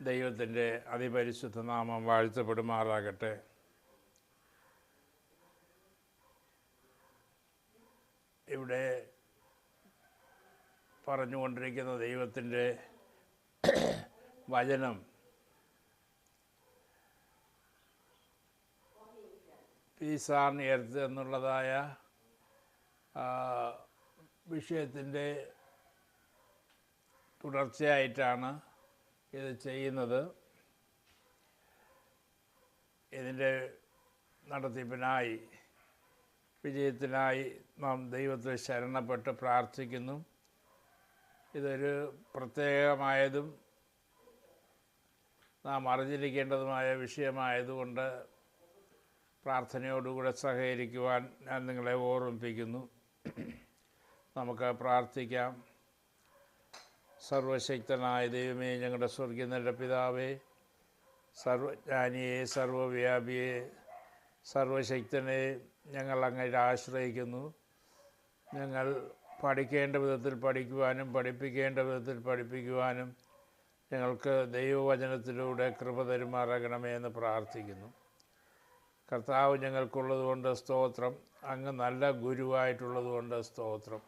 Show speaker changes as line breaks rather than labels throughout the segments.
ദൈവത്തിൻ്റെ അതിപരിശുദ്ധ നാമം വാഴ്ത്തപ്പെടുമാറാകട്ടെ. ഇവിടെ പറഞ്ഞുകൊണ്ടിരിക്കുന്ന ദൈവത്തിൻ്റെ വചനം പീസ് ഓൺ എർത്ത് എന്നുള്ളതായ വിഷയത്തിൻ്റെ തുടർച്ചയായിട്ടാണ് ഇത് ചെയ്യുന്നത്. ഇതിൻ്റെ നടത്തിപ്പിനായി വിജയത്തിനായി നാം ദൈവത്തെ ശരണപ്പെട്ട് പ്രാർത്ഥിക്കുന്നു. ഇതൊരു പ്രത്യേകമായതും നാം അറിഞ്ഞിരിക്കേണ്ടതുമായ വിഷയമായതുകൊണ്ട് പ്രാർത്ഥനയോടുകൂടെ സഹകരിക്കുവാൻ ഞാൻ നിങ്ങളെ ഓർമ്മിപ്പിക്കുന്നു. നമുക്ക് പ്രാർത്ഥിക്കാം. സർവശക്തനായ ദൈവമേ, ഞങ്ങളുടെ സ്വർഗീയ പിതാവേ, സർവജ്ഞാനിയെ, സർവവ്യാപിയെ, സർവശക്തനെ ഞങ്ങൾ അങ്ങയിൽ ആശ്രയിക്കുന്നു. ഞങ്ങൾ പഠിക്കേണ്ട വിധത്തിൽ പഠിക്കുവാനും പഠിപ്പിക്കേണ്ട വിധത്തിൽ പഠിപ്പിക്കുവാനും ഞങ്ങൾക്ക് ദൈവവചനത്തിലൂടെ കൃപ തരുമാറാകണമേ എന്ന് പ്രാർത്ഥിക്കുന്നു. കർത്താവ് ഞങ്ങൾക്കുള്ളതുകൊണ്ട് സ്തോത്രം. അങ്ങ് നല്ല ഗുരുവായിട്ടുള്ളതുകൊണ്ട് സ്തോത്രം.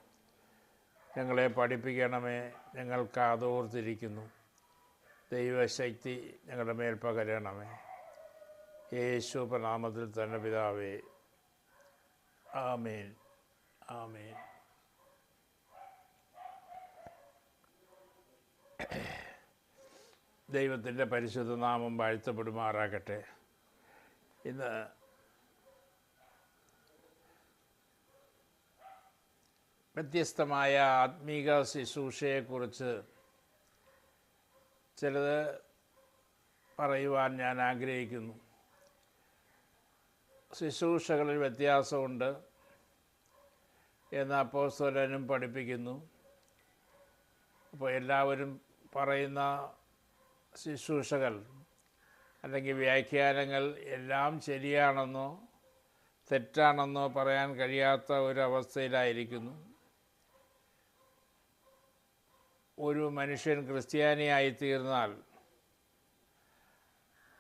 ഞങ്ങളെ പഠിപ്പിക്കണമേ. ഞങ്ങൾക്ക് അതോർത്തിരിക്കുന്നു. ദൈവശക്തി ഞങ്ങളുടെ മേൽ പകരണമേ. യേശുവിന്റെ നാമത്തിൽ തന്നെ പിതാവേ, ആമേൻ, ആമേൻ. ദൈവത്തിൻ്റെ പരിശുദ്ധ നാമം വാഴ്ത്തപ്പെടുമാറാകട്ടെ. ഇന്ന് വ്യത്യസ്തമായ ആത്മീക ശുശ്രൂഷയെക്കുറിച്ച് ചിലത് പറയുവാൻ ഞാൻ ആഗ്രഹിക്കുന്നു. ശുശ്രൂഷകളിൽ വ്യത്യാസമുണ്ട് എന്ന് അപ്പോസ്തലനും പഠിപ്പിക്കുന്നു. അപ്പോൾ എല്ലാവരും പറയുന്ന ശുശ്രൂഷകൾ അല്ലെങ്കിൽ വ്യാഖ്യാനങ്ങൾ എല്ലാം ശരിയാണെന്നോ തെറ്റാണെന്നോ പറയാൻ കഴിയാത്ത ഒരവസ്ഥയിലായിരിക്കുന്നു. ഒരു മനുഷ്യൻ ക്രിസ്ത്യാനിയായി തീർന്നാൽ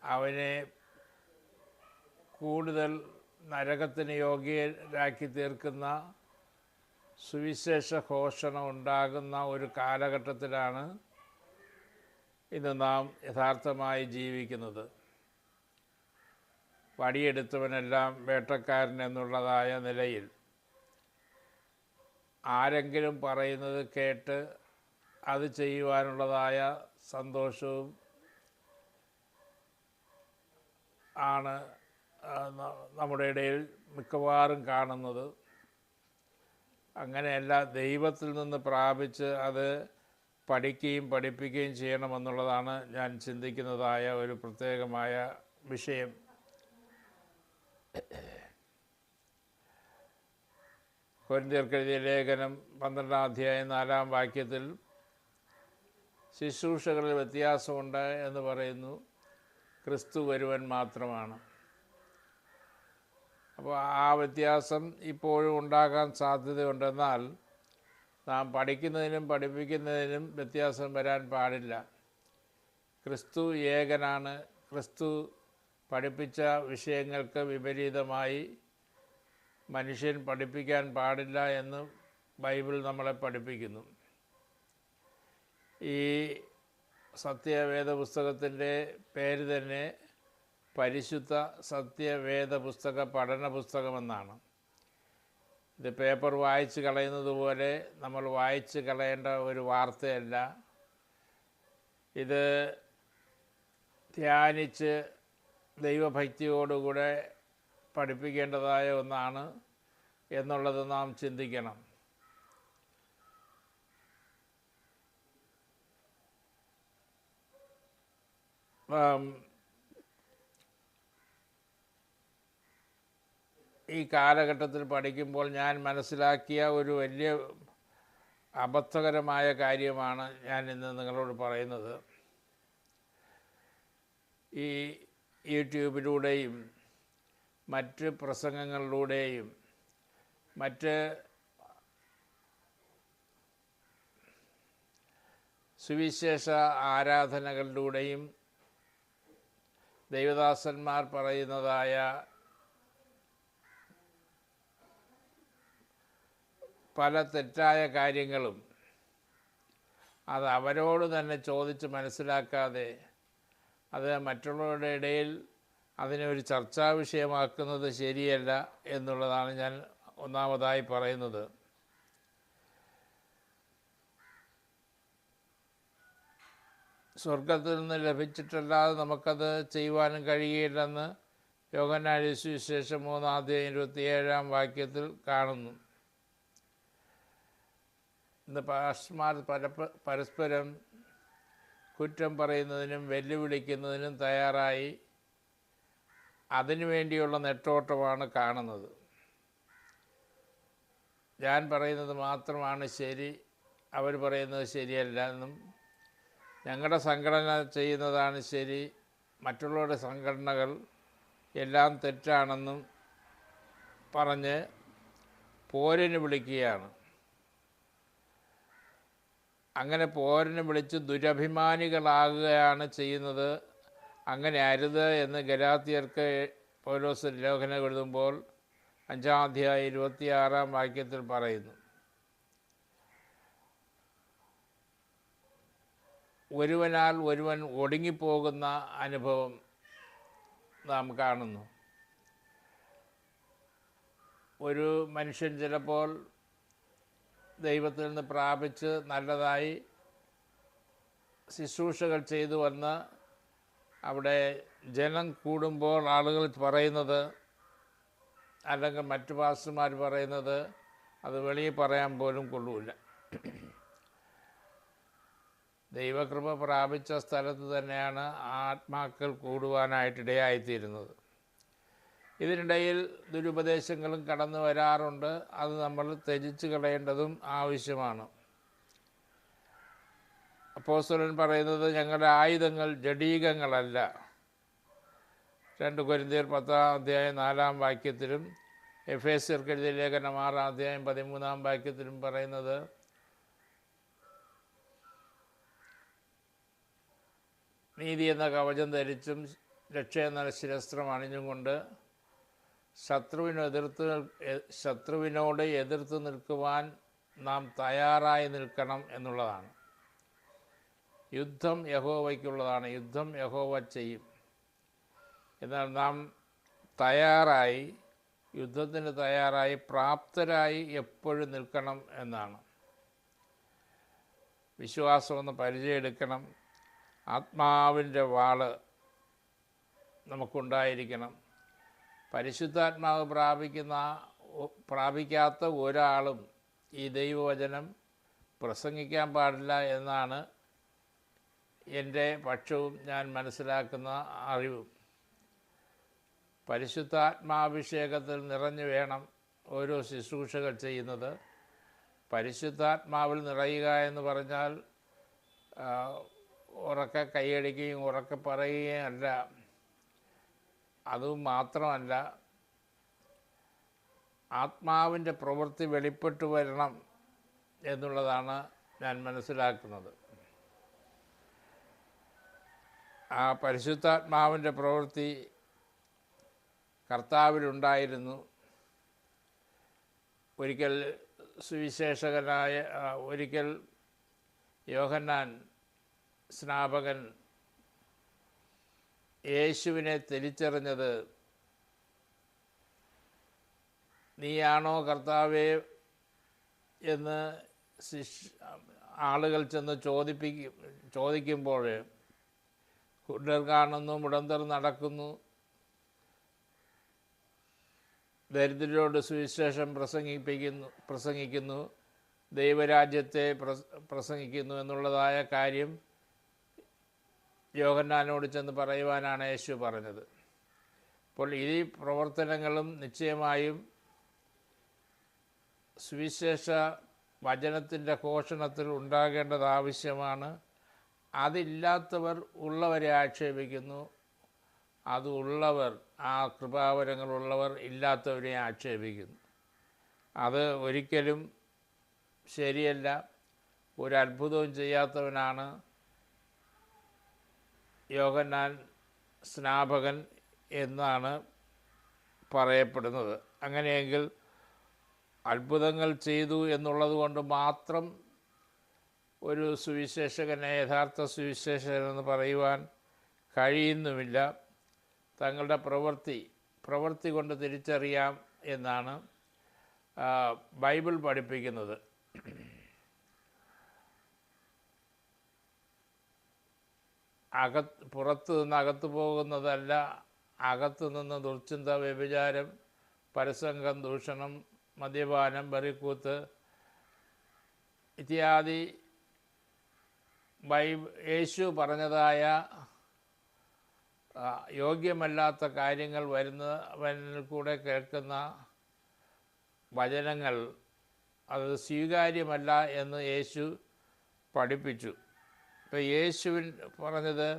അവനെ കൂടുതൽ നരകത്തിന് യോഗ്യരാക്കി തീർക്കുന്ന സുവിശേഷ ഘോഷണം ഉണ്ടാകുന്ന ഒരു കാലഘട്ടത്തിലാണ് ഇന്ന് നാം യഥാർത്ഥമായി ജീവിക്കുന്നത്. വടിയെടുത്തവനെല്ലാം വേട്ടക്കാരൻ എന്നുള്ളതായ നിലയിൽ ആരെങ്കിലും പറയുന്നത് കേട്ട് അത് ചെയ്യുവാനുള്ളതായ സന്തോഷവും ആണ് നമ്മുടെ ഇടയിൽ മിക്കവാറും കാണുന്നത്. അങ്ങനെയല്ല, ദൈവത്തിൽ നിന്ന് പ്രാപിച്ച് അത് പഠിക്കുകയും പഠിപ്പിക്കുകയും ചെയ്യണമെന്നുള്ളതാണ് ഞാൻ ചിന്തിക്കുന്നതായ ഒരു പ്രത്യേകമായ വിഷയം. കൊരിന്ത്യർക്കെഴുതിയ ലേഖനം 12-ാം അധ്യായം 4-ാം വാക്യത്തിൽ ശുശ്രൂഷകളിൽ വ്യത്യാസമുണ്ട് എന്ന് പറയുന്നു. ക്രിസ്തു വരുവൻ മാത്രമാണ്. അപ്പോൾ ആ വ്യത്യാസം ഇപ്പോഴും ഉണ്ടാകാൻ സാധ്യതയുണ്ടെന്നാൽ നാം പഠിക്കുന്നതിനും പഠിപ്പിക്കുന്നതിനും വ്യത്യാസം വരാൻ പാടില്ല. ക്രിസ്തു ഏകനാണ്. ക്രിസ്തു പഠിപ്പിച്ച വിഷയങ്ങൾക്ക് വിപരീതമായി മനുഷ്യൻ പഠിപ്പിക്കാൻ പാടില്ല എന്ന് ബൈബിൾ നമ്മളെ പഠിപ്പിക്കുന്നു. ഈ സത്യവേദ പുസ്തകത്തിൻ്റെ പേര് തന്നെ പരിശുദ്ധ സത്യവേദ പുസ്തക പഠന പുസ്തകമെന്നാണ്. ഇത് പേപ്പർ വായിച്ച് കളയുന്നത് പോലെ നമ്മൾ വായിച്ച് കളയേണ്ട ഒരു വാർത്തയല്ല. ഇത് ധ്യാനിച്ച് ദൈവഭക്തിയോടുകൂടെ പഠിപ്പിക്കേണ്ടതായ ഒന്നാണ് എന്നുള്ളത് നാം ചിന്തിക്കണം. ഈ കാലഘട്ടത്തിൽ പഠിക്കുമ്പോൾ ഞാൻ മനസ്സിലാക്കിയ ഒരു വലിയ അബദ്ധകരമായ കാര്യമാണ് ഞാൻ ഇന്ന് നിങ്ങളോട് പറയുന്നത്. ഈ യൂട്യൂബിലൂടെയും മറ്റ് പ്രസംഗങ്ങളിലൂടെയും മറ്റ് സുവിശേഷ ആരാധനകളിലൂടെയും ദൈവദാസന്മാർ പറയുന്നതായ പല തെറ്റായ കാര്യങ്ങളും അത് അവരോട് തന്നെ ചോദിച്ച് മനസ്സിലാക്കാതെ അത് മറ്റുള്ളവരുടെ ഇടയിൽ അതിനെ ഒരു ചർച്ചാ വിഷയമാക്കുന്നത് ശരിയല്ല എന്നുള്ളതാണ് ഞാൻ ഒന്നാമതായി പറയുന്നത്. സ്വർഗത്തിൽ നിന്ന് ലഭിച്ചിട്ടല്ലാതെ നമുക്കത് ചെയ്യുവാനും കഴിയില്ലെന്ന് യോഹന്നാൻ സുവിശേഷം 3:27 കാണുന്നു. ഇന്ന് പാസ്റ്റർമാർ പരസ്പരം കുറ്റം പറയുന്നതിനും വെല്ലുവിളിക്കുന്നതിനും തയ്യാറായി അതിനു വേണ്ടിയുള്ള നെട്ടോട്ടമാണ് കാണുന്നത്. ഞാൻ പറയുന്നത് മാത്രമാണ് ശരി, അവർ പറയുന്നത് ശരിയല്ല എന്നും, ഞങ്ങളുടെ സംഘടന ചെയ്യുന്നതാണ് ശരി, മറ്റുള്ളവരുടെ സംഘടനകൾ എല്ലാം തെറ്റാണെന്നും പറഞ്ഞ് പോരിന് വിളിക്കുകയാണ്. അങ്ങനെ പോരിന് വിളിച്ച് ദുരഭിമാനികളാകുകയാണ് ചെയ്യുന്നത്. അങ്ങനെ അരുത് എന്ന് ഗലാത്യർക്ക് പൗലോസ് ലേഖനം എഴുതുമ്പോൾ 5:26 പറയുന്നു. ഒരുവനാൽ ഒരുവൻ ഒടുങ്ങിപ്പോകുന്ന അനുഭവം നാം കാണുന്നു. ഒരു മനുഷ്യൻ ചിലപ്പോൾ ദൈവത്തിൽ നിന്ന് പ്രാപിച്ച് നല്ലതായി ശുശ്രൂഷകൾ ചെയ്തു വന്ന് അവിടെ ജനം കൂടുമ്പോൾ ആളുകൾ പറയുന്നത്, അല്ലെങ്കിൽ മറ്റു പാസ്റ്റർമാർ പറയുന്നത് അത് വെളിയിൽ പറയാൻ പോലും കൊള്ളൂല. ദൈവകൃപ പ്രാപിച്ച സ്ഥലത്ത് തന്നെയാണ് ആത്മാക്കൾ കൂടുവാനായിട്ടിടയായിത്തീരുന്നത്. ഇതിനിടയിൽ ദുരുപദേശങ്ങളും കടന്നു വരാറുണ്ട്. അത് നമ്മൾ ത്യജിച്ച് കളയേണ്ടതും ആവശ്യമാണ്. അപ്പോസ്തലൻ പറയുന്നത് ഞങ്ങളുടെ ആയുധങ്ങൾ ജഡീകങ്ങളല്ല. 2 കൊരിന്ത്യർ 10:4 എഫേസ്യർക്ക് എഴുതിയ ലേഖനം 6:13 പറയുന്നത് നീതി എന്ന കവചം ധരിച്ചും രക്ഷ എന്ന ശിരസ്ത്രം അണിഞ്ഞും കൊണ്ട് ശത്രുവിനോട് എതിർത്ത് നിൽക്കുവാൻ നാം തയ്യാറായി നിൽക്കണം എന്നുള്ളതാണ്. യുദ്ധം യഹോവയ്ക്കുള്ളതാണ്, യുദ്ധം യഹോവ ചെയ്യും. എന്നാൽ നാം തയ്യാറായി, യുദ്ധത്തിന് തയ്യാറായി പ്രാപ്തരായി എപ്പോഴും നിൽക്കണം എന്നാണ്. വിശ്വാസമൊന്ന് പരിചയമെടുക്കണം. ആത്മാവിൻ്റെ വാള് നമുക്കുണ്ടായിരിക്കണം. പരിശുദ്ധാത്മാവ് പ്രാപിക്കാത്ത ഒരാളും ഈ ദൈവവചനം പ്രസംഗിക്കാൻ പാടില്ല എന്നാണ് എൻ്റെ പക്ഷവും ഞാൻ മനസ്സിലാക്കുന്ന അറിവും. പരിശുദ്ധാത്മാഭിഷേകത്തിൽ നിറഞ്ഞു വേണം ഓരോ ശുശ്രൂഷകൾ ചെയ്യുന്നത്. പരിശുദ്ധാത്മാവിൽ നിറയുക എന്ന് പറഞ്ഞാൽ ഉറക്കെ കൈയടിക്കുകയും ഉറക്കെ പറയുകയും അല്ല. അതുമാത്രമല്ല, ആത്മാവിൻ്റെ പ്രവൃത്തി വെളിപ്പെട്ടു വരണം എന്നുള്ളതാണ് ഞാൻ മനസ്സിലാക്കുന്നത്. ആ പരിശുദ്ധാത്മാവിൻ്റെ പ്രവൃത്തി കർത്താവിലുണ്ടായിരുന്നു. ഒരിക്കൽ യോഹന്നാൻ സ്നാപകൻ യേശുവിനെ തിരിച്ചറിഞ്ഞത്, നീയാണോ കർത്താവേ എന്ന് ആളുകൾ ചെന്ന് ചോദിക്കുമ്പോൾ കുരുടർ കാണുന്നു, മുടന്തർ നടക്കുന്നു, ദരിദ്രരോട് സുവിശേഷം പ്രസംഗിക്കുന്നു, ദൈവരാജ്യത്തെ പ്രസംഗിക്കുന്നു എന്നുള്ളതായ കാര്യം യോഹന്നാനോട് ചെന്ന് പറയുവാനാണ് യേശു പറഞ്ഞത്. അപ്പോൾ ഈ പ്രവർത്തനങ്ങളും നിശ്ചയമായും സുവിശേഷ വചനത്തിൻ്റെ ഘോഷണത്തിൽ ഉണ്ടാകേണ്ടത് ആവശ്യമാണ്. അതില്ലാത്തവർ ഉള്ളവരെ ആക്ഷേപിക്കുന്നു, അതുള്ളവർ, ആ കൃപാവരങ്ങളുള്ളവർ ഇല്ലാത്തവരെ ആക്ഷേപിക്കുന്നു. അത് ഒരിക്കലും ശരിയല്ല. ഒരു അത്ഭുതവും ചെയ്യാത്തവനാണ് യോഹന്നാൻ സ്നാപകൻ എന്നാണ് പറയപ്പെടുന്നത്. അങ്ങനെയെങ്കിൽ അത്ഭുതങ്ങൾ ചെയ്തു എന്നുള്ളത് കൊണ്ട് മാത്രം ഒരു സുവിശേഷകനെ യഥാർത്ഥ സുവിശേഷകനെന്ന് പറയുവാൻ കഴിയുന്നുമില്ല. തങ്ങളുടെ പ്രവൃത്തി കൊണ്ട് തിരിച്ചറിയാം എന്നാണ് ബൈബിൾ പഠിപ്പിക്കുന്നത്. പുറത്തു നിന്ന് അകത്ത് പോകുന്നതല്ല, അകത്തു നിന്ന് ദുർചിന്ത, വ്യഭിചാരം, പരസംഗം, ദൂഷണം, മദ്യപാനം, ബറിക്കൂത്ത് ഇത്യാദി യേശു പറഞ്ഞതായ യോഗ്യമല്ലാത്ത കാര്യങ്ങൾ വരുന്നവനിൽ കൂടെ കേൾക്കുന്ന വചനങ്ങൾ അത് സ്വീകാര്യമല്ല എന്ന് യേശു പഠിപ്പിച്ചു. ഇപ്പോൾ യേശുവിൻ പറഞ്ഞത്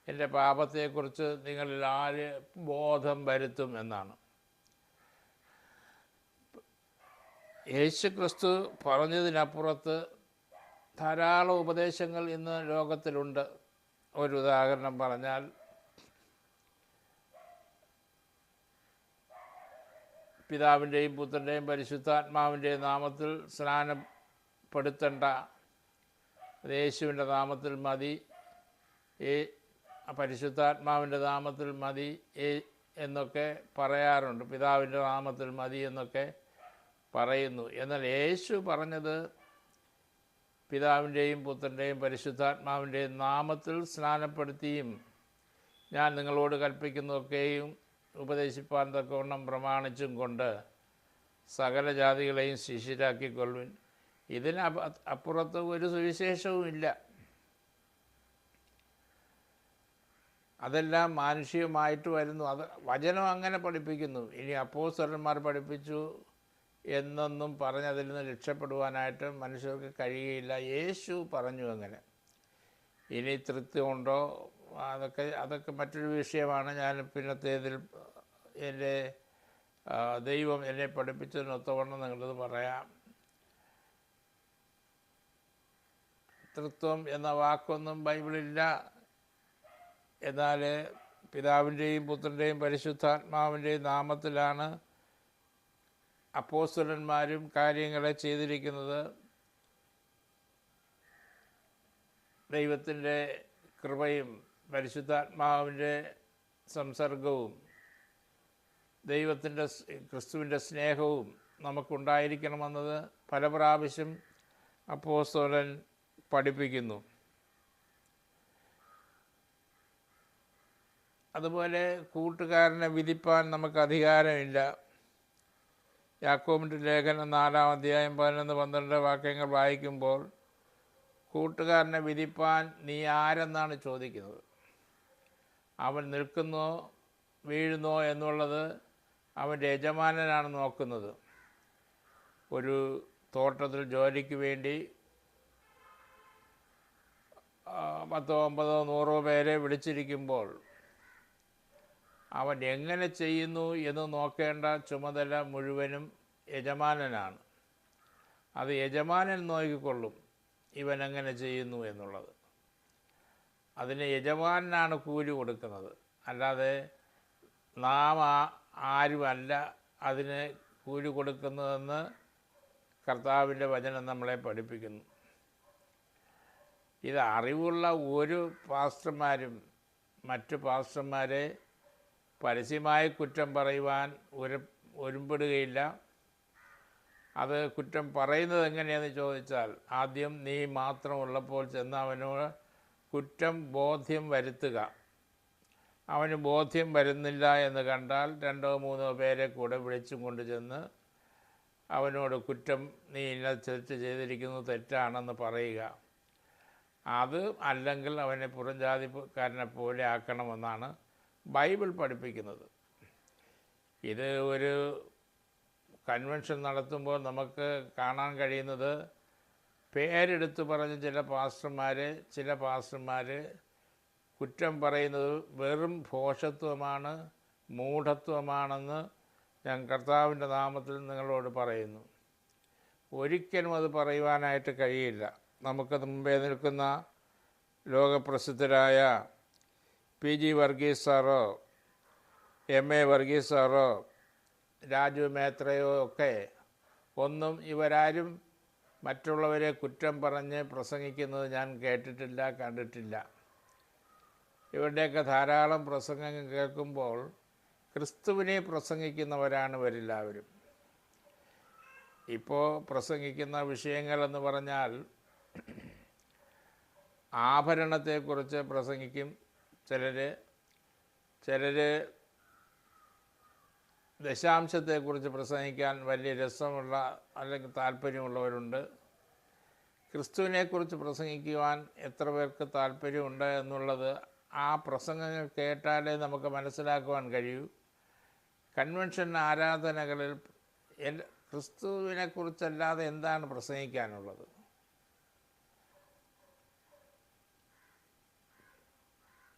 എൻ്റെ പാപത്തെക്കുറിച്ച് നിങ്ങളിൽ ആര് ബോധം വരുത്തും എന്നാണ്. യേശു ക്രിസ്തു പറഞ്ഞതിനപ്പുറത്ത് ധാരാളം ഉപദേശങ്ങൾ ഇന്ന് ലോകത്തിലുണ്ട്. ഒരു ഉദാഹരണം പറഞ്ഞാൽ, പിതാവിൻ്റെയും പുത്രൻ്റെയും പരിശുദ്ധാത്മാവിൻ്റെയും നാമത്തിൽ സ്നാനപ്പെടുത്തേണ്ട, അത് യേശുവിൻ്റെ നാമത്തിൽ മതി, പരിശുദ്ധാത്മാവിൻ്റെ നാമത്തിൽ മതി എന്നൊക്കെ പറയാറുണ്ട്. പിതാവിൻ്റെ നാമത്തിൽ മതി എന്നൊക്കെ പറയുന്നു. എന്നാൽ യേശു പറഞ്ഞത് പിതാവിൻ്റെയും പുത്രൻ്റെയും പരിശുദ്ധാത്മാവിൻ്റെയും നാമത്തിൽ സ്നാനപ്പെടുത്തിയും ഞാൻ നിങ്ങളോട് കൽപ്പിക്കുന്നതൊക്കെയും ഉപദേശിപ്പാൻ തക്കവണ്ണം പ്രമാണിച്ചും കൊണ്ട് സകല ജാതികളെയും ശിഷ്യരാക്കിക്കൊള്ളുവിൻ. ഇതിന് അപ്പുറത്ത് ഒരു സുവിശേഷവും ഇല്ല. അതെല്ലാം മാനുഷികമായിട്ട് വരുന്നു. അത് വചനം അങ്ങനെ പഠിപ്പിക്കുന്നു. ഇനി അപ്പോസ്തലന്മാർ പഠിപ്പിച്ചു എന്നൊന്നും പറഞ്ഞതിൽ നിന്ന് രക്ഷപ്പെടുവാനായിട്ട് മനുഷ്യർക്ക് കഴിയുകയില്ല. യേശു പറഞ്ഞു അങ്ങനെ. ഇനി തൃപ്തിയുണ്ടോ അതൊക്കെ മറ്റൊരു വിഷയമാണ്. ഞാൻ പിന്നത്തേതിൽ എൻ്റെ ദൈവം എന്നെ പഠിപ്പിച്ചതിനൊത്തവണ്ണം നിങ്ങളത് പറയാം. തൃത്വം എന്ന വാക്കൊന്നും ബൈബിളില്ല. എന്നാൽ പിതാവിൻ്റെയും പുത്രൻ്റെയും പരിശുദ്ധാത്മാവിൻ്റെയും നാമത്തിലാണ് അപ്പോസ്തലന്മാരും കാര്യങ്ങളെ ചെയ്തിരിക്കുന്നത്. ദൈവത്തിൻ്റെ കൃപയും പരിശുദ്ധാത്മാവിൻ്റെ സംസർഗവും ദൈവത്തിൻ്റെ ക്രിസ്തുവിൻ്റെ സ്നേഹവും നമുക്കുണ്ടായിരിക്കണമെന്നത് പല പ്രാവശ്യം അപ്പോസ്തലൻ പഠിപ്പിക്കുന്നു. അതുപോലെ കൂട്ടുകാരനെ വിധിപ്പാൻ നമുക്ക് അധികാരമില്ല. യാക്കോബിൻ്റെ ലേഖനം 4-ാം അധ്യായം 11-12 വാക്യങ്ങൾ വായിക്കുമ്പോൾ കൂട്ടുകാരനെ വിധിപ്പാൻ നീ ആരെന്നാണ് ചോദിക്കുന്നത്. അവൻ നിൽക്കുന്നോ വീഴുന്നോ എന്നുള്ളത് അവൻ്റെ യജമാനനാണ് നോക്കുന്നത്. ഒരു തോട്ടത്തിൽ ജോലിക്ക് വേണ്ടി 10, 50, 100 പേരെ വിളിച്ചിരിക്കുമ്പോൾ അവൻ എങ്ങനെ ചെയ്യുന്നു എന്ന് നോക്കേണ്ട ചുമതല മുഴുവനും യജമാനനാണ്. അത് യജമാനൻ നോക്കിക്കൊള്ളും ഇവൻ എങ്ങനെ ചെയ്യുന്നു എന്നുള്ളത്. അതിന് യജമാനാണ് കൂലി കൊടുക്കുന്നത്, അല്ലാതെ നാം ആരുമല്ല അതിന് കൂലി കൊടുക്കുന്നതെന്ന് കർത്താവിൻ്റെ വചനം നമ്മളെ പഠിപ്പിക്കുന്നു. ഇത് അറിവുള്ള ഒരു പാസ്റ്റർമാരും മറ്റു പാസ്റ്റർമാരെ പരസ്യമായി കുറ്റം പറയുവാൻ ഒരുമ്പെടുകയില്ല. അത് കുറ്റം പറയുന്നത് എങ്ങനെയാണെന്ന് ചോദിച്ചാൽ, ആദ്യം നീ മാത്രമുള്ളപ്പോൾ ചെന്ന് അവനോട് കുറ്റം ബോധ്യം വരുത്തുക. അവന് ബോധ്യം വരുന്നില്ല എന്ന് കണ്ടാൽ 2-3 പേരെ കൂടെ വിളിച്ചും കൊണ്ട് ചെന്ന് അവനോട് കുറ്റം നീ ഇന്ന തെറ്റ് ചെയ്തിരിക്കുന്നത് തെറ്റാണെന്ന് പറയുക. അത് അല്ലെങ്കിൽ അവനെ പുറംജാതിക്കാരനെ പോലെ ആക്കണമെന്നാണ് ബൈബിൾ പഠിപ്പിക്കുന്നത്. ഇത് ഒരു കൺവെൻഷൻ നടത്തുമ്പോൾ നമുക്ക് കാണാൻ കഴിയുന്നത്, പേരെടുത്ത് പറഞ്ഞ് ചില പാസ്റ്റർമാർ കുറ്റം പറയുന്നത് വെറും ഭോഷത്വമാണ്, മൂഢത്വമാണെന്ന് ഞാൻ കർത്താവിൻ്റെ നാമത്തിൽ നിങ്ങളോട് പറയുന്നു. ഒരിക്കലും അത് പറയുവാനായിട്ട് കഴിയില്ല. നമുക്ക് മുമ്പേ നിൽക്കുന്ന ലോകപ്രസിദ്ധരായ PG വർഗീസ് സാറോ MA വർഗീസ് സാറോ രാജു മേത്രയോ ഒക്കെ ഒന്നും ഇവരാരും മറ്റുള്ളവരെ കുറ്റം പറഞ്ഞ് പ്രസംഗിക്കുന്നത് ഞാൻ കേട്ടിട്ടില്ല, കണ്ടിട്ടില്ല. ഇവരുടെയൊക്കെ ധാരാളം പ്രസംഗങ്ങൾ കേൾക്കുമ്പോൾ ക്രിസ്തുവിനെ പ്രസംഗിക്കുന്നവരാണ് ഇവരെല്ലാവരും. ഇപ്പോൾ പ്രസംഗിക്കുന്ന വിഷയങ്ങളെന്ന് പറഞ്ഞാൽ ആഭരണത്തെക്കുറിച്ച് പ്രസംഗിക്കും ചിലർ ദശാംശത്തെക്കുറിച്ച് പ്രസംഗിക്കാൻ വലിയ രസമുള്ള അല്ലെങ്കിൽ താല്പര്യമുള്ളവരുണ്ട്. ക്രിസ്തുവിനെക്കുറിച്ച് പ്രസംഗിക്കുവാൻ എത്ര പേർക്ക് താല്പര്യമുണ്ട് എന്നുള്ളത് ആ പ്രസംഗങ്ങൾ കേട്ടാലേ നമുക്ക് മനസ്സിലാക്കുവാൻ കഴിയൂ. കൺവെൻഷൻ ആരാധനകളിൽ ക്രിസ്തുവിനെക്കുറിച്ചല്ലാതെ എന്താണ് പ്രസംഗിക്കാനുള്ളത്?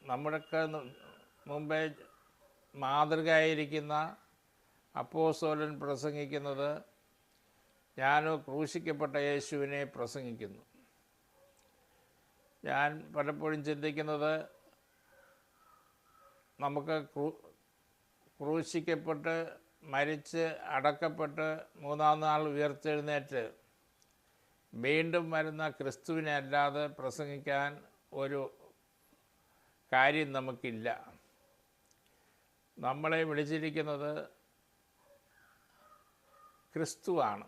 നമ്മുടെയൊക്കെ മുമ്പേ മാതൃകയായിരിക്കുന്ന അപ്പോസ്തലൻ പ്രസംഗിക്കുന്നത് ഞാൻ ക്രൂശിക്കപ്പെട്ട യേശുവിനെ പ്രസംഗിക്കുന്നു. ഞാൻ പലപ്പോഴും ചിന്തിക്കുന്നത് നമുക്ക് ക്രൂശിക്കപ്പെട്ട് മരിച്ച് അടക്കപ്പെട്ട് മൂന്നാം നാൾ ഉയർത്തെഴുന്നേറ്റ് വീണ്ടും വരുന്ന ക്രിസ്തുവിനെ അല്ലാതെ പ്രസംഗിക്കാൻ ഒരു കാര്യം നമുക്കില്ല. നമ്മളെ വിളിച്ചിരിക്കുന്നത് ക്രിസ്തുവാണ്,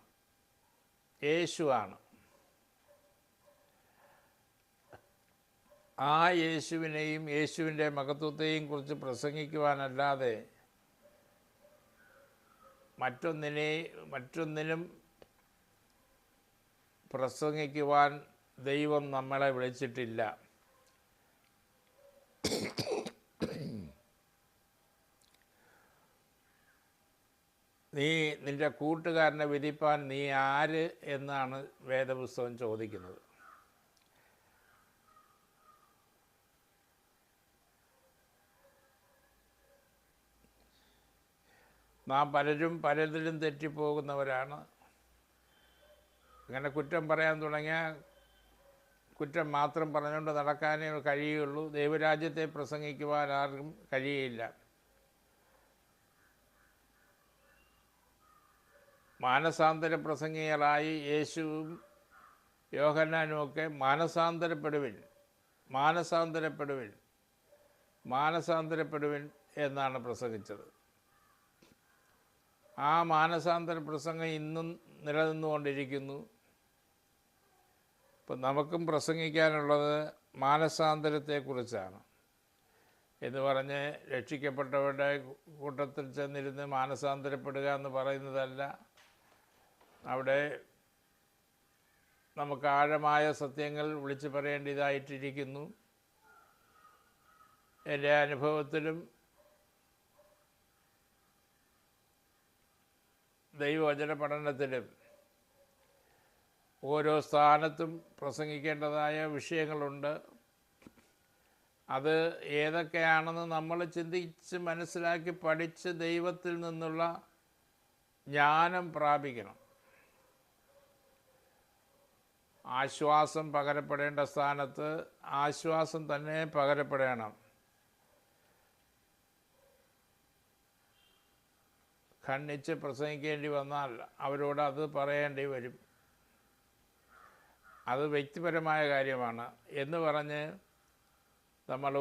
യേശുവാണ്. ആ യേശുവിനെയും യേശുവിൻ്റെ മഹത്വത്തെയും കുറിച്ച് പ്രസംഗിക്കുവാനല്ലാതെ മറ്റൊന്നിനും പ്രസംഗിക്കുവാൻ ദൈവം നമ്മളെ വിളിച്ചിട്ടില്ല. നിൻ്റെ കൂട്ടുകാരനെ വിധിപ്പാൻ നീ ആര് എന്നാണ് വേദപുസ്തകം ചോദിക്കുന്നത്. നാം പലതിലും തെറ്റിപ്പോകുന്നവരാണ്. അങ്ങനെ കുറ്റം പറയാൻ തുടങ്ങിയാൽ കുറ്റം മാത്രം പറഞ്ഞുകൊണ്ട് നടക്കാനേ കഴിയുള്ളൂ. ദൈവരാജ്യത്തെ പ്രസംഗിക്കുവാൻ ആർക്കും കഴിയില്ല. മാനസാന്തര പ്രസംഗികളായി യേശുവും യോഹന്നാനുമൊക്കെ മാനസാന്തരപ്പെടുവിൻ എന്നാണ് പ്രസംഗിച്ചത്. ആ മാനസാന്തര പ്രസംഗം ഇന്നും നിലനിന്നുകൊണ്ടിരിക്കുന്നു. ഇപ്പം നമുക്കും പ്രസംഗിക്കാനുള്ളത് മാനസാന്തരത്തെക്കുറിച്ചാണ് എന്ന് പറഞ്ഞ് രക്ഷിക്കപ്പെട്ടവരുടെ കൂട്ടത്തിൽ ചെന്നിരുന്ന് മാനസാന്തരപ്പെടുക എന്ന് പറയുന്നതല്ല. അവിടെ നമുക്ക് ആഴമായ സത്യങ്ങൾ വിളിച്ചു പറയേണ്ടതായിട്ടിരിക്കുന്നു. എൻ്റെ അനുഭവത്തിലും ദൈവവചന പഠനത്തിലും ഓരോ സ്ഥാനത്തും പ്രസംഗിക്കേണ്ടതായ വിഷയങ്ങളുണ്ട്. അത് ഏതൊക്കെയാണെന്ന് നമ്മൾ ചിന്തിച്ച് മനസ്സിലാക്കി പഠിച്ച് ദൈവത്തിൽ നിന്നുള്ള ജ്ഞാനം പ്രാപിക്കണം. ആശ്വാസം പകരപ്പെടേണ്ട സ്ഥാനത്ത് ആശ്വാസം തന്നെ പകരപ്പെടണം. ഖണ്ഡിച്ച് പ്രസംഗിക്കേണ്ടി വന്നാൽ അവരോട് അത് പറയേണ്ടി വരും. അത് വ്യക്തിപരമായ കാര്യമാണ് എന്ന് പറഞ്ഞ് നമ്മൾ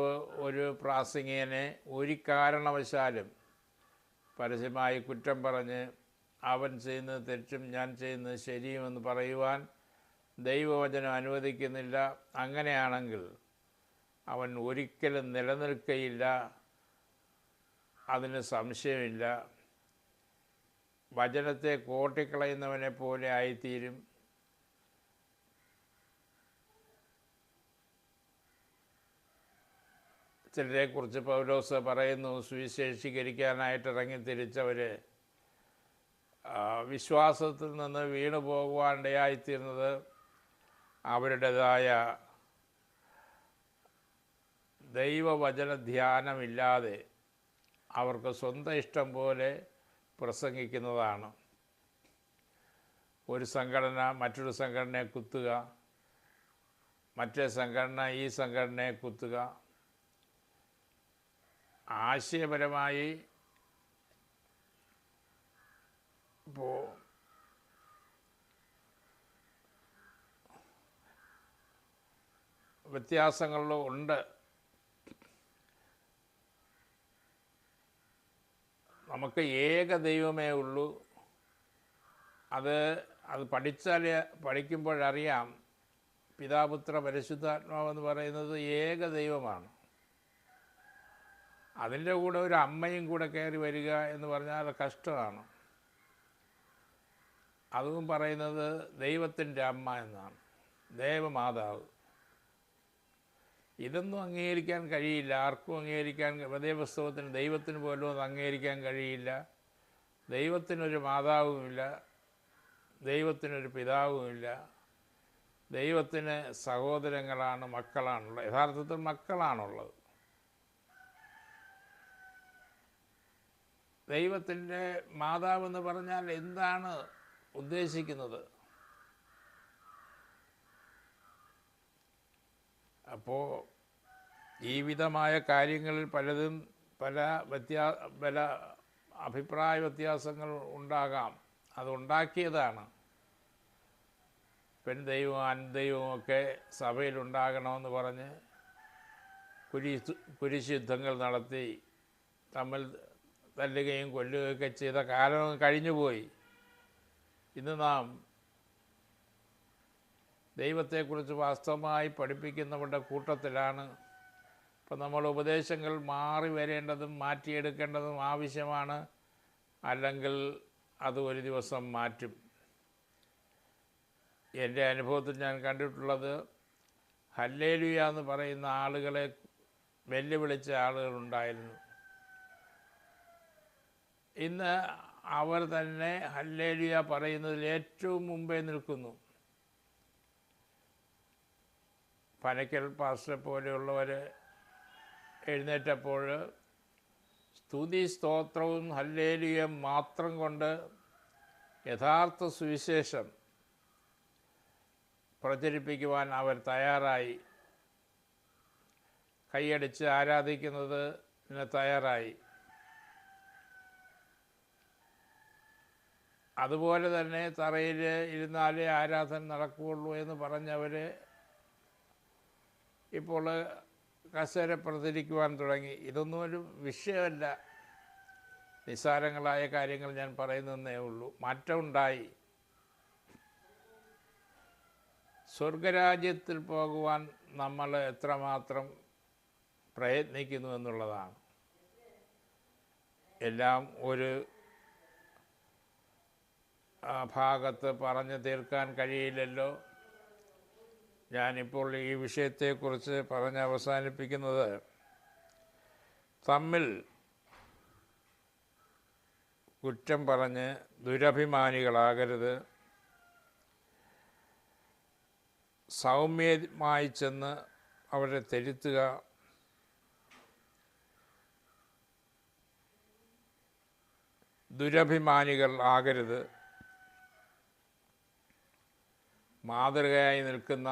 ഒരു പ്രാസംഗികനെ ഒരു കാരണവശാലും പരസ്യമായി കുറ്റം പറഞ്ഞ് അവൻ ചെയ്യുന്നത് തെറ്റും ഞാൻ ചെയ്യുന്നത് ശരിയുമെന്ന് പറയുവാൻ ദൈവവചനം അനുവദിക്കുന്നില്ല. അങ്ങനെയാണെങ്കിൽ അവൻ ഒരിക്കലും നിലനിൽക്കയില്ല, അതിന് സംശയമില്ല. വചനത്തെ കോട്ടിക്കളയുന്നവനെ പോലെ ആയിത്തീരും. ചിലരെക്കുറിച്ച് പൗലോസ് പറയുന്നു, സുവിശേഷീകരിക്കാനായിട്ട് ഇറങ്ങിത്തിരിച്ചവർ വിശ്വാസത്തിൽ നിന്ന് വീണു പോകുവാനിടയായിത്തീർന്നത് അവരുടേതായ ദൈവവചന ധ്യാനമില്ലാതെ അവർക്ക് സ്വന്തം ഇഷ്ടം പോലെ പ്രസംഗിക്കുന്നതാണ്. ഒരു സംഘടന മറ്റൊരു സംഘടനയെ കുത്തുക, മറ്റേ സംഘടന ഈ സംഘടനയെ കുത്തുക. ആശയപരമായി ഇപ്പോൾ വ്യത്യാസങ്ങളും ഉണ്ട്. നമുക്ക് ഏക ദൈവമേ ഉള്ളൂ. അത് പഠിക്കുമ്പോഴറിയാം, പിതാപുത്ര പരിശുദ്ധാത്മാവെന്ന് പറയുന്നത് ഏക ദൈവമാണ്. അതിൻ്റെ കൂടെ ഒരു അമ്മയും കൂടെ കയറി വരിക എന്ന് പറഞ്ഞാൽ കഷ്ടമാണ്. അതും പറയുന്നത് ദൈവത്തിൻ്റെ അമ്മ എന്നാണ്, ദേവമാതാവ്. ഇതൊന്നും അംഗീകരിക്കാൻ കഴിയില്ല, ആർക്കും അംഗീകരിക്കാൻ. വേദപുസ്തകത്തിന് ദൈവത്തിന് പോലും അത് അംഗീകരിക്കാൻ കഴിയില്ല. ദൈവത്തിനൊരു മാതാവുമില്ല, ദൈവത്തിനൊരു പിതാവുമില്ല. ദൈവത്തിന് സഹോദരങ്ങളാണ്, മക്കളാണുള്ളത്. യഥാർത്ഥത്തിൽ മക്കളാണുള്ളത്. ദൈവത്തിൻ്റെ മാതാവെന്ന് പറഞ്ഞാൽ എന്താണ് ഉദ്ദേശിക്കുന്നത്? അപ്പോൾ ഈ വിധമായ കാര്യങ്ങളിൽ പലതും പല അഭിപ്രായ വ്യത്യാസങ്ങൾ ഉണ്ടാകാം. അതുണ്ടാക്കിയതാണ്. പെൺ ദൈവവും ആൺദൈവവുമൊക്കെ സഭയിലുണ്ടാകണമെന്ന് പറഞ്ഞ് കുരിശുദ്ധങ്ങൾ നടത്തി തമ്മിൽ തല്ലുകയും കൊല്ലുകയൊക്കെ ചെയ്ത കാലം കഴിഞ്ഞുപോയി. ഇന്ന് നാം ദൈവത്തെക്കുറിച്ച് വാസ്തവമായി പഠിപ്പിക്കുന്നവരുടെ കൂട്ടത്തിലാണ്. ഇപ്പം നമ്മൾ ഉപദേശങ്ങൾ മാറി വരേണ്ടതും മാറ്റിയെടുക്കേണ്ടതും ആവശ്യമാണ്. അല്ലെങ്കിൽ അത് ഒരു ദിവസം മാറ്റും. എൻ്റെ അനുഭവത്തിൽ ഞാൻ കണ്ടിട്ടുള്ളത്, ഹല്ലേലൂയ എന്ന് പറയുന്ന ആളുകളെ വെല്ലുവിളിച്ച ആളുകളുണ്ടായിരുന്നു. ഇന്ന് അവർ തന്നെ ഹല്ലേലൂയ പറയുന്നതിൽ ഏറ്റവും മുമ്പേ നിൽക്കുന്നു. പനക്കൽ പാസ്റ്റർ പോലെയുള്ളവർ എഴുന്നേറ്റപ്പോൾ സ്തുതി സ്തോത്രവും ഹല്ലേലൂയയും മാത്രം കൊണ്ട് യഥാർത്ഥ സുവിശേഷം പ്രചരിപ്പിക്കുവാൻ അവർ തയ്യാറായി. കൈയടിച്ച് ആരാധിക്കുന്നതിന് തയ്യാറായി. അതുപോലെ തന്നെ തറയിൽ ഇരുന്നാലേ ആരാധന നടക്കുകയുള്ളൂ എന്ന് പറഞ്ഞവർ ഇപ്പോൾ കസേര പ്രചരിക്കുവാൻ തുടങ്ങി. ഇതൊന്നും ഒരു വിഷയമല്ല, നിസ്സാരങ്ങളായ കാര്യങ്ങൾ ഞാൻ പറയുന്നതേ ഉള്ളൂ. മാറ്റമുണ്ടായി. സ്വർഗരാജ്യത്തിൽ പോകുവാൻ നമ്മൾ എത്രമാത്രം പ്രയത്നിക്കുന്നു എന്നുള്ളതാണ്. എല്ലാം ഒരു ഭാഗത്ത് പറഞ്ഞു തീർക്കാൻ കഴിയില്ലല്ലോ. ഞാനിപ്പോൾ ഈ വിഷയത്തെക്കുറിച്ച് പറഞ്ഞ് അവസാനിപ്പിക്കുന്നത്, തമ്മിൽ കുറ്റം പറഞ്ഞ് ദുരഭിമാനികളാകരുത്. സൗമ്യമായി ചെന്ന് അവരെ തിരുത്തുക. ദുരഭിമാനികൾ ആകരുത്. മാതൃകയായി നിൽക്കുന്ന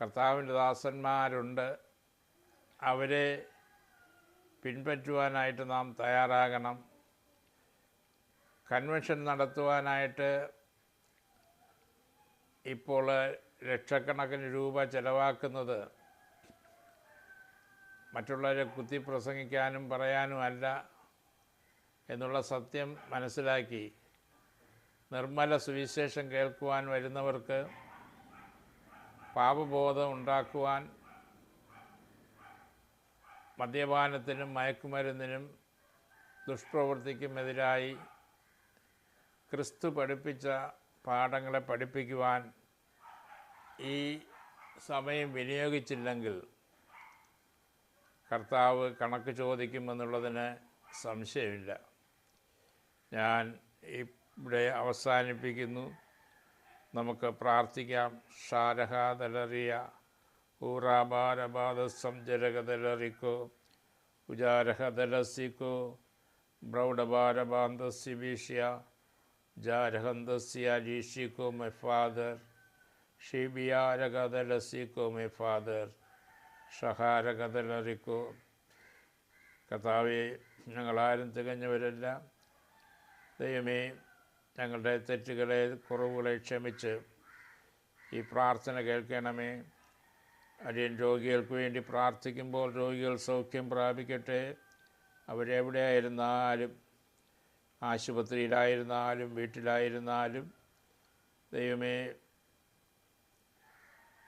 കർത്താവിൻ്റെ ദാസന്മാരുണ്ട്. അവരെ പിൻപറ്റുവാനായിട്ട് നാം തയ്യാറാകണം. കൺവെൻഷൻ നടത്തുവാനായിട്ട് ഇപ്പോൾ ലക്ഷക്കണക്കിന് രൂപ ചെലവാക്കുന്നത് മറ്റുള്ളവരെ കുത്തി പ്രസംഗിക്കാനും പറയാനും അല്ല എന്നുള്ള സത്യം മനസ്സിലാക്കി നിർമ്മല സുവിശേഷം കേൾക്കുവാൻ വരുന്നവർക്ക് പാപബോധം ഉണ്ടാക്കുവാൻ, മദ്യപാനത്തിനും മയക്കുമരുന്നിനും ദുഷ്പ്രവൃത്തിക്കുമെതിരായി ക്രിസ്തു പഠിപ്പിച്ച പാഠങ്ങളെ പഠിപ്പിക്കുവാൻ ഈ സമയം വിനിയോഗിച്ചില്ലെങ്കിൽ കർത്താവ് കണക്ക് ചോദിക്കുമെന്നുള്ളതിന് സംശയമില്ല. ഞാൻ ഇവിടെ അവസാനിപ്പിക്കുന്നു. നമുക്ക് പ്രാർത്ഥിക്കാം. ഷാരഹാദലറിയ ഊറാബാരബാദസം ജരകദലറിക്കോ ഉജാരഹദലസിക്കോ ബ്രൗഡബാരബാന്തസിബീഷ്യ ജാരഹന്തസ്യ ജീഷിക്കോ മൈ ഫാദർ ഷിബിയാരകദലസിക്കോ മൈ ഫാദർ ഷഹാരകദലറിക്കോ. കർത്താവേ, ഞങ്ങളാരും തികഞ്ഞവരല്ല. ദൈവമേ, ഞങ്ങളുടെ തെറ്റുകളെ, കുറവുകളെ ക്ഷമിച്ച് ഈ പ്രാർത്ഥന കേൾക്കണമേ. അടിയൻ രോഗികൾക്ക് വേണ്ടി പ്രാർത്ഥിക്കുമ്പോൾ രോഗികൾ സൗഖ്യം പ്രാപിക്കട്ടെ. അവരെവിടെയായിരുന്നാലും, ആശുപത്രിയിലായിരുന്നാലും വീട്ടിലായിരുന്നാലും,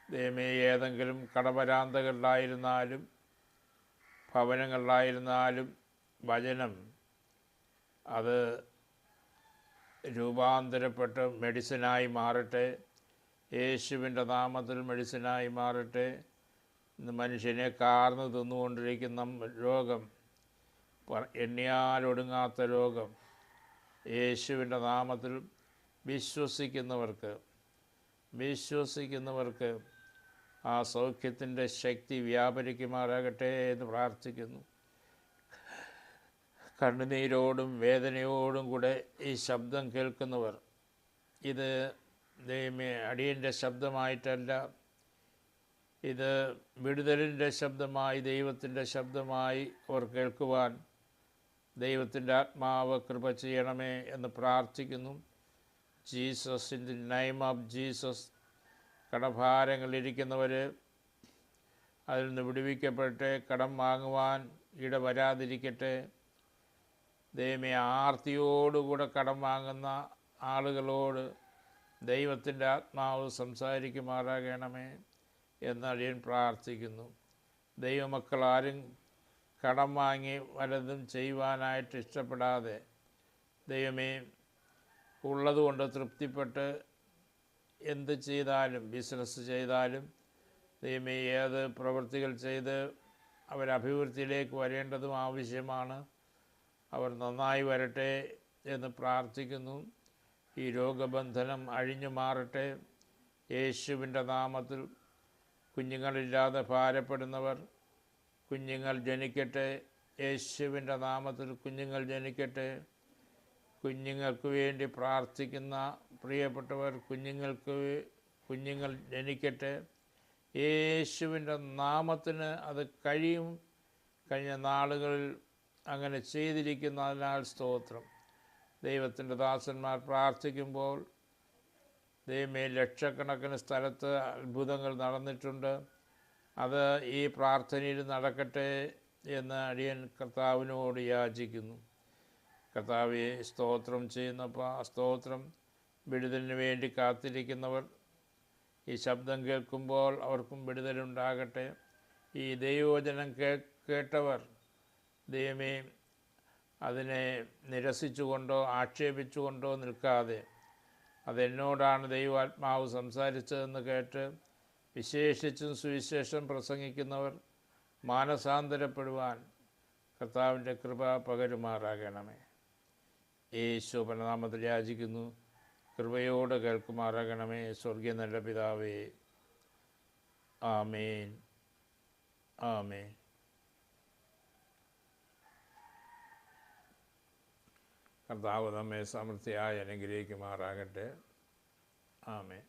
ദൈവമേ ഏതെങ്കിലും കടവരാന്തകളിലായിരുന്നാലും ഭവനങ്ങളിലായിരുന്നാലും വചനം അത് രൂപാന്തരപ്പെട്ട് മെഡിസിനായി മാറട്ടെ. യേശുവിൻ്റെ നാമത്തിൽ മെഡിസിനായി മാറട്ടെ. ഇന്ന് മനുഷ്യനെ കാർന്നു തിന്നുകൊണ്ടിരിക്കുന്ന രോഗം, എണ്ണിയാലൊടുങ്ങാത്ത രോഗം, യേശുവിൻ്റെ നാമത്തിൽ വിശ്വസിക്കുന്നവർക്ക് ആ സൗഖ്യത്തിൻ്റെ ശക്തി വ്യാപരിക്കുമാറാകട്ടെ എന്ന് പ്രാർത്ഥിക്കുന്നു. കണ്ണുനീരോടും വേദനയോടും കൂടെ ഈ ശബ്ദം കേൾക്കുന്നവർ, ഇത് ദൈവമേ അടിയൻ്റെ ശബ്ദമായിട്ടല്ല, ഇത് വിടുതലിൻ്റെ ശബ്ദമായി, ദൈവത്തിൻ്റെ ശബ്ദമായി അവർ കേൾക്കുവാൻ ദൈവത്തിൻ്റെ ആത്മാവ് കൃപ ചെയ്യണമേ എന്ന് പ്രാർത്ഥിക്കുന്നു. Jesus, in the name of Jesus. കടഭാരങ്ങളിരിക്കുന്നവർ അതിൽ നിന്ന് വിടുവിക്കപ്പെട്ട് കടം വാങ്ങുവാൻ ഇടവരാതിരിക്കട്ടെ. ദൈവമേ, ആർത്തിയോടുകൂടെ കടം വാങ്ങുന്ന ആളുകളോട് ദൈവത്തിൻ്റെ ആത്മാവ് സംസാരിക്കുമാറാകണമേ എന്ന് അടിയൻ പ്രാർത്ഥിക്കുന്നു. ദൈവമക്കളാരും കടം വാങ്ങി വല്ലതും ചെയ്യുവാനായിട്ട് ഇഷ്ടപ്പെടാതെ, ദൈവമേ ഉള്ളതുകൊണ്ട് തൃപ്തിപ്പെട്ട് എന്ത് ചെയ്താലും, ബിസിനസ് ചെയ്താലും, ദൈവമേ ഏത് പ്രവൃത്തികൾ ചെയ്ത് അവരഭിവൃദ്ധിയിലേക്ക് വരേണ്ടതും ആവശ്യമാണ്. അവർ നന്നായി വരട്ടെ എന്ന് പ്രാർത്ഥിക്കുന്നു. ഈ രോഗബന്ധനം അഴിഞ്ഞു മാറട്ടെ യേശുവിൻ്റെ നാമത്തിൽ. കുഞ്ഞുങ്ങളില്ലാതെ ഭാരപ്പെടുന്നവർ, കുഞ്ഞുങ്ങൾ ജനിക്കട്ടെ. യേശുവിൻ്റെ നാമത്തിൽ കുഞ്ഞുങ്ങൾ ജനിക്കട്ടെ. കുഞ്ഞുങ്ങൾക്ക് വേണ്ടി പ്രാർത്ഥിക്കുന്ന പ്രിയപ്പെട്ടവർ, കുഞ്ഞുങ്ങൾ ജനിക്കട്ടെ. യേശുവിൻ്റെ നാമത്തിന് അത് കഴിയും. കഴിഞ്ഞ നാളുകളിൽ അങ്ങനെ ചെയ്തിരിക്കുന്നതിനാൽ സ്തോത്രം. ദൈവത്തിൻ്റെ ദാസന്മാർ പ്രാർത്ഥിക്കുമ്പോൾ ദൈവമേ ലക്ഷക്കണക്കിന് സ്ഥലത്ത് അത്ഭുതങ്ങൾ നടന്നിട്ടുണ്ട്. അത് ഈ പ്രാർത്ഥനയിൽ നടക്കട്ടെ എന്ന് അടിയൻ കർത്താവിനോട് യാചിക്കുന്നു. കർത്താവെ, സ്തോത്രം ചെയ്യുന്നപ്പോൾ സ്തോത്രം. വിടുതലിന് വേണ്ടി കാത്തിരിക്കുന്നവർ ഈ ശബ്ദം കേൾക്കുമ്പോൾ അവർക്കും വിടുതലുണ്ടാകട്ടെ. ഈ ദൈവവചനം കേട്ടവർ ദൈവമേ അതിനെ നിരസിച്ചുകൊണ്ടോ ആക്ഷേപിച്ചുകൊണ്ടോ നിൽക്കാതെ, അതെന്നോടാണ് ദൈവാത്മാവ് സംസാരിച്ചതെന്ന് കേട്ട് വിശേഷിച്ചും സുവിശേഷം പ്രസംഗിക്കുന്നവർ മാനസാന്തരപ്പെടുവാൻ കർത്താവിൻ്റെ കൃപ പകരുമാറാകണമേ. യേശു നാമത്തിൽ യാചിക്കുന്നു. കൃപയോടെ കേൾക്കുമാറാകണമേ. സ്വർഗീയ നല്ല പിതാവേ, ആമേൻ, ആമേൻ. കർത്താവ് നമ്മെ സമൃദ്ധിയായി അനുഗ്രഹിക്കുമാറാകട്ടെ. ആമേൻ.